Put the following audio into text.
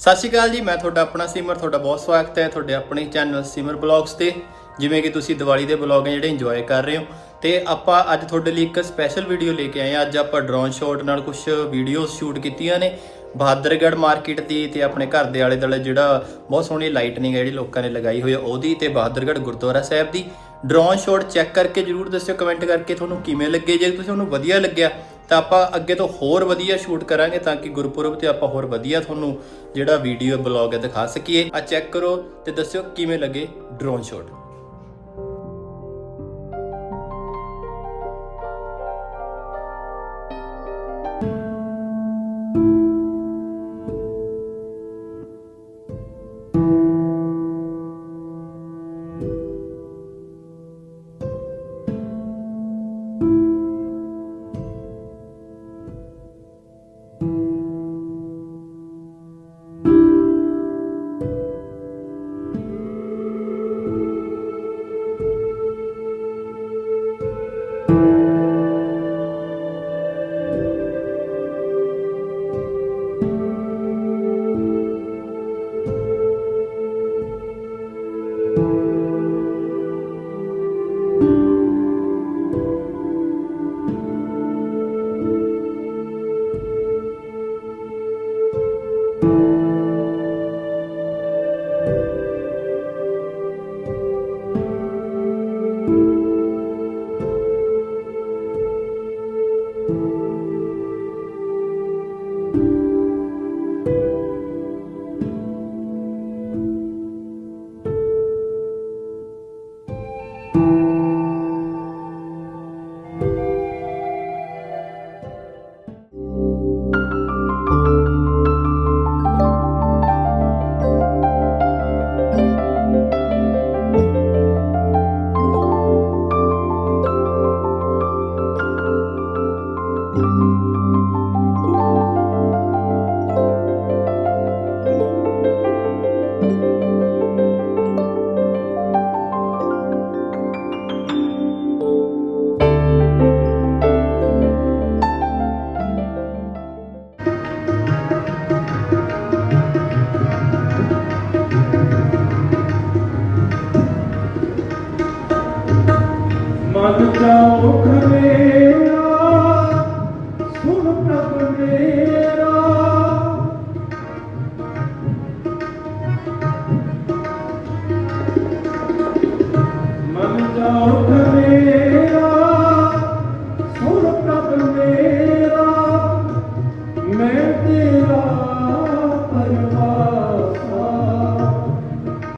सत श्री अकाल जी, मैं थोड़ा अपना सिमर, थोड़ा बहुत स्वागत है थोड़े अपने चैनल सिमर ब्लॉग्स ते। जिवें कि तुसीं दिवाली के ब्लॉग हैं जिहड़े इंजॉय कर रहे हो, तो आपां अज थोड़े लिए एक स्पैशल वीडियो लेके आए हैं। अज आपां ड्रोन शॉट नाल कुछ वीडियो शूट कीतियां ने बहादुरगढ़ मार्केट की, ते अपने घर के आले दुआले जिहड़ा बहुत सोहनी लाइटनिंग है जिहड़ी लोकां ने लगाई हुई है ओहदी, ते बहादुरगढ़ गुरुद्वारा साहिब की ड्रोन शॉट चैक करके जरूर दस्सिओ कमेंट करके तुहानूं किवें लगे। जे तुहानूं वधिया लग्गिया तो आप अगे तो होर वधिया शूट करांगे ताकि गुरपुरब ते आपां होर वधिया तुहानूं जिहड़ा वीडियो ब्लॉग है दिखा सकीए। आ चैक करो ते दस्सिओ किवें लगे ड्रोन शॉट। मन जाओ